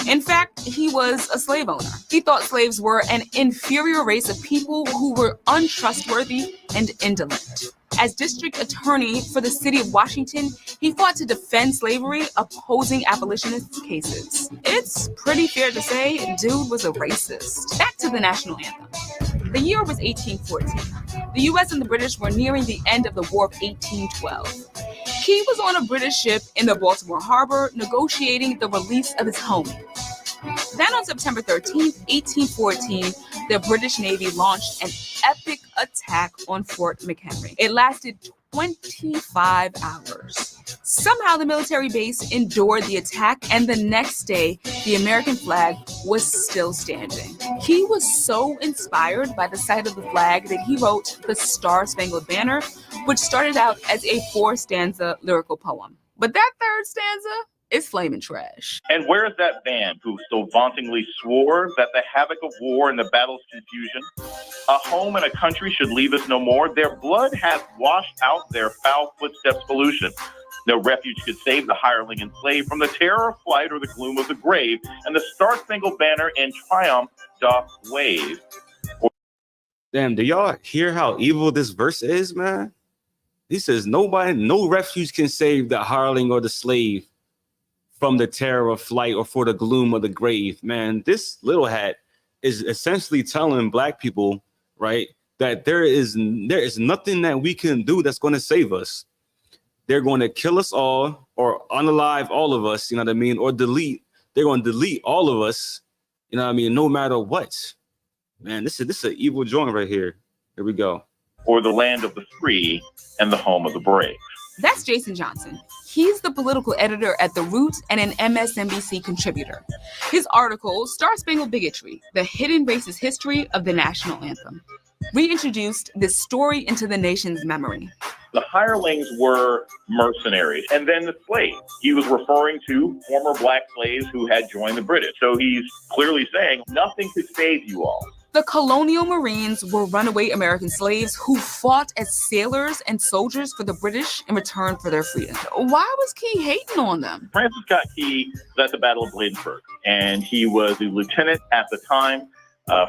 In fact, he was a slave owner. He thought slaves were an inferior race of people who were untrustworthy and indolent. As district attorney for the city of Washington, he fought to defend slavery, opposing abolitionist cases. It's pretty fair to say dude was a racist. Back to the national anthem. The year was 1814. The U.S. and the British were nearing the end of the War of 1812. Key was on a British ship in the Baltimore Harbor negotiating the release of his homie. Then on September 13th, 1814, the British Navy launched an epic attack on Fort McHenry. It lasted 25 hours. Somehow the military base endured the attack, and the next day, the American flag was still standing. Key was so inspired by the sight of the flag that he wrote the Star-Spangled Banner, which started out as a 4-stanza lyrical poem. But that third stanza is flaming trash. And where is that band who so vauntingly swore that the havoc of war and the battle's confusion, a home and a country should leave us no more? Their blood hath washed out their foul footsteps' pollution. No refuge could save the hireling and slave from the terror of flight or the gloom of the grave, and the Star-Spangled Banner in triumph doth wave. Damn, do y'all hear how evil this verse is, man? He says, no refuge can save the hireling or the slave from the terror of flight or for the gloom of the grave. Man, this little hat is essentially telling black people, right, that there is nothing that we can do that's going to save us. They're going to kill us all or unalive all of us, you know what I mean, or they're going to delete all of us, you know what I mean, no matter what. Man, this is an evil joint right here. Here we go. Or the land of the free and the home of the brave. That's Jason Johnson. He's the political editor at The Root and an MSNBC contributor. His article, Star-Spangled Bigotry, The Hidden Racist History of the National Anthem, reintroduced this story into the nation's memory. The hirelings were mercenaries, and then the slaves. He was referring to former black slaves who had joined the British. So he's clearly saying nothing could save you all. The colonial Marines were runaway American slaves who fought as sailors and soldiers for the British in return for their freedom. Why was Key hating on them? Francis Scott Key was at the Battle of Bladensburg, and he was a lieutenant at the time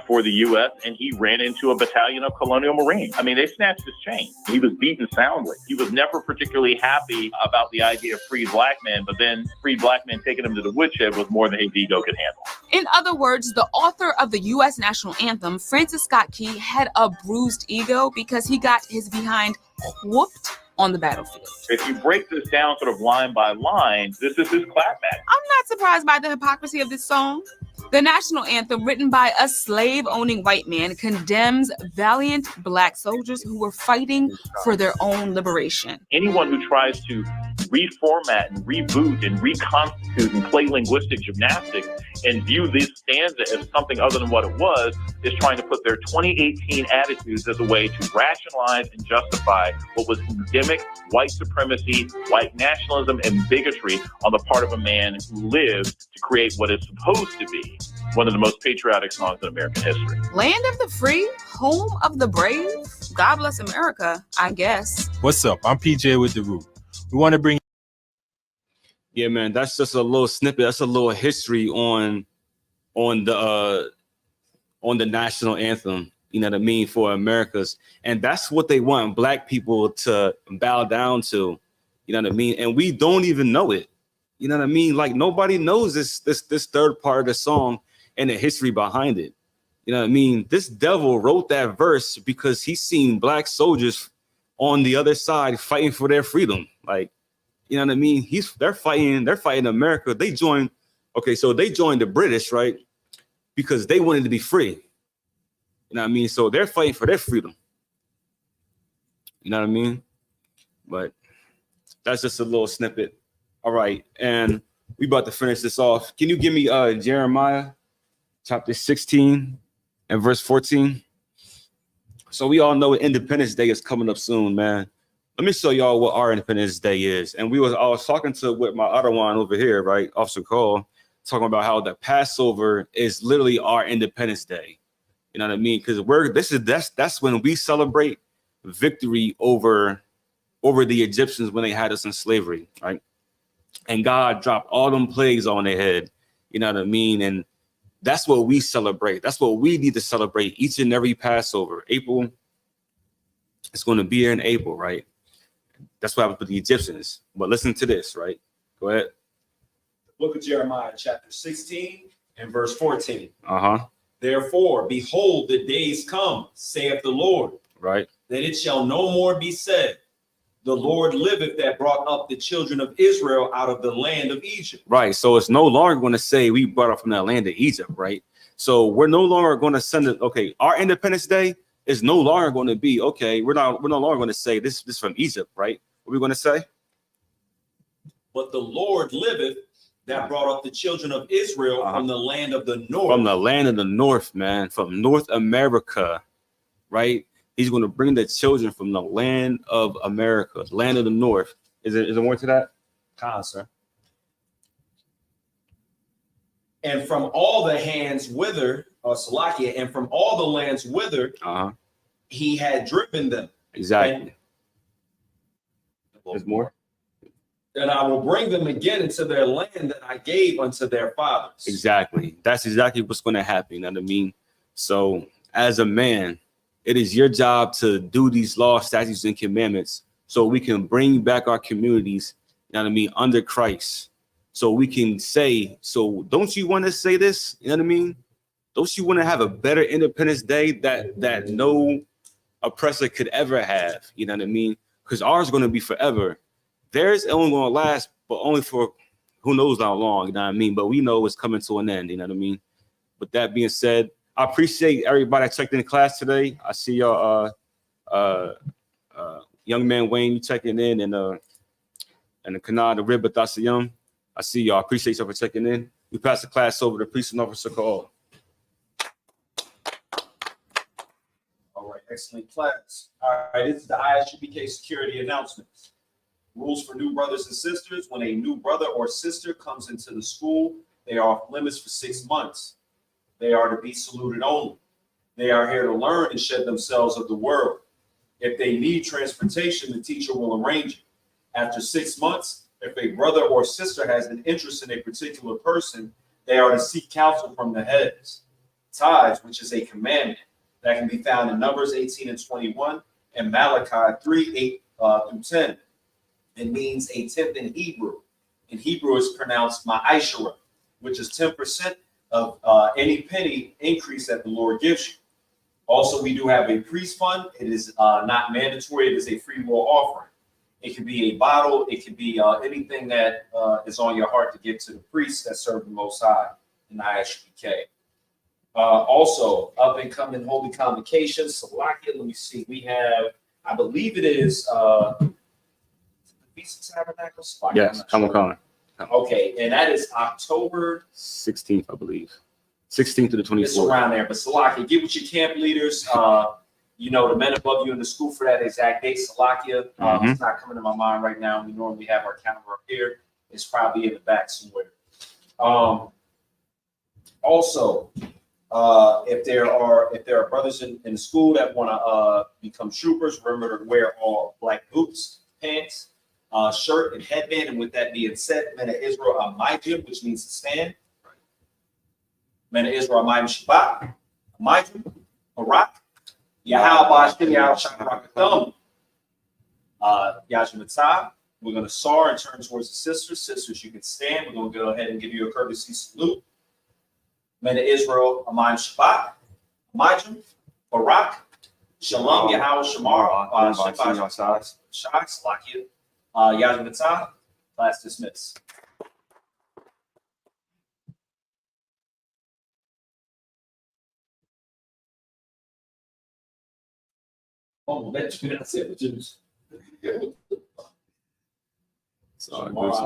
for the U.S., and he ran into a battalion of colonial Marines. I mean, they snatched his chain. He was beaten soundly. He was never particularly happy about the idea of freed black men, but then freed black men taking him to the woodshed was more than his ego could handle. In other words, the author of the U.S. national anthem, Francis Scott Key, had a bruised ego because he got his behind whooped on the battlefield. If you break this down sort of line by line, this is his clapback. I'm not surprised by the hypocrisy of this song. The national anthem, written by a slave-owning white man, condemns valiant black soldiers who were fighting for their own liberation. Anyone who tries to reformat and reboot and reconstitute and play linguistic gymnastics and view this stanza as something other than what it was, is trying to put their 2018 attitudes as a way to rationalize and justify what was endemic white supremacy, white nationalism, and bigotry on the part of a man who lived to create what is supposed to be one of the most patriotic songs in American history. Land of the free, home of the brave. God bless America, I guess. What's up? I'm PJ with The Root. We want to bring. Yeah, man, that's just a little snippet. That's a little history on the national anthem. You know what I mean, for America's, and that's what they want Black people to bow down to. You know what I mean, and we don't even know it. You know what I mean? Like nobody knows this third part of the song and the history behind it. You know what I mean? This devil wrote that verse because he's seen Black soldiers on the other side fighting for their freedom. Like, you know what I mean? They're fighting America. They joined the British, right? Because they wanted to be free. You know what I mean? So they're fighting for their freedom. You know what I mean? But that's just a little snippet. All right, and we about to finish this off. Can you give me Jeremiah chapter 16 and verse 14? So we all know Independence Day is coming up soon, man. Let me show y'all what our Independence Day is. And I was talking with my other one over here, right, Officer Cole, talking about how the Passover is literally our Independence Day. You know what I mean? Because that's when we celebrate victory over the Egyptians when they had us in slavery, right? And God dropped all them plagues on their head. You know what I mean? And that's what we celebrate. That's what we need to celebrate each and every Passover. April, it's going to be here in April, right? That's what happened with the Egyptians. But listen to this, right? Go ahead. Book of Jeremiah, chapter 16 and verse 14. Uh-huh. Therefore, behold, the days come, saith the Lord, right, that it shall no more be said, the Lord liveth that brought up the children of Israel out of the land of Egypt. Right. So it's no longer going to say we brought up from the land of Egypt, right? So we're no longer going to send it. Okay, our Independence Day is no longer going to be, okay, we're no longer going to say this from Egypt, right? What are we going to say? But the Lord liveth that brought up the children of Israel from the land of the north. From the land of the north, man, from North America, right? He's going to bring the children from the land of America, land of the north. Is there more to that? Sir. And from all the hands whither, Salakia, and from all the lands whither he had driven them. Exactly. There's more. And I will bring them again into their land that I gave unto their fathers. Exactly. That's exactly what's going to happen. You know what I mean? So as a man, it is your job to do these laws, statutes, and commandments so we can bring back our communities, you know what I mean, under Christ. So we can say, so don't you want to say this? You know what I mean? Don't you want to have a better Independence Day that no oppressor could ever have? You know what I mean? Because ours is going to be forever. Theirs only going to last, but only for who knows how long, you know what I mean? But we know it's coming to an end, you know what I mean? With that being said, I appreciate everybody that checked in class today. I see y'all, young man Wayne, you checking in, and the Kanad, the Rib Batasayum. I see y'all. Appreciate y'all for checking in. We pass the class over to Police and Officer Call. All right, excellent class. All right, this is the ISUPK security announcements. Rules for new brothers and sisters. When a new brother or sister comes into the school, they are off limits for 6 months. They are to be saluted only. They are here to learn and shed themselves of the world. If they need transportation, the teacher will arrange it. After 6 months, if a brother or sister has an interest in a particular person, they are to seek counsel from the heads. Tithes, which is a commandment that can be found in Numbers 18 and 21 and Malachi 3, 8 through 10. It means a tenth in Hebrew. In Hebrew, it's pronounced ma'ashara, which is 10% of any penny increase that the Lord gives you. Also, we do have a priest fund. It is not mandatory. It is a free will offering. It could be a bottle. It could be anything that is on your heart to give to the priests that serve the Most High in ISUPK. Also, up and coming Holy Convocations. Salakia, let me see. We have, I believe it is Feast of Tabernacles? Yes, Comic-Con. Okay, and that is October 16th, I believe. 16th to the 24th. It's around there. But Salakia, get with your camp leaders. You know, the men above you in the school for that exact date. Salakia, it's not coming to my mind right now. We normally have our calendar up here. It's probably in the back somewhere. Also, if there are brothers in the school that want to become troopers, remember to wear all black boots, pants, shirt, and headband. And with that being said, men of Israel Amijim, which means to stand. Men of Israel Amijim Shabbat, Amijim, Barak, Yahal Bashkim, Yahal Shakarakathum, Yajimitzah. We're going to soar and turn towards the sisters. Sisters, you can stand. We're going to go ahead and give you a courtesy salute. Men of Israel, Amijim Shabbat, Amijim, Barak, Shalom, Yahal Shamar, Shabbat, Slakia, Yajimitzah. Class dismissed. Oh, that's it. So,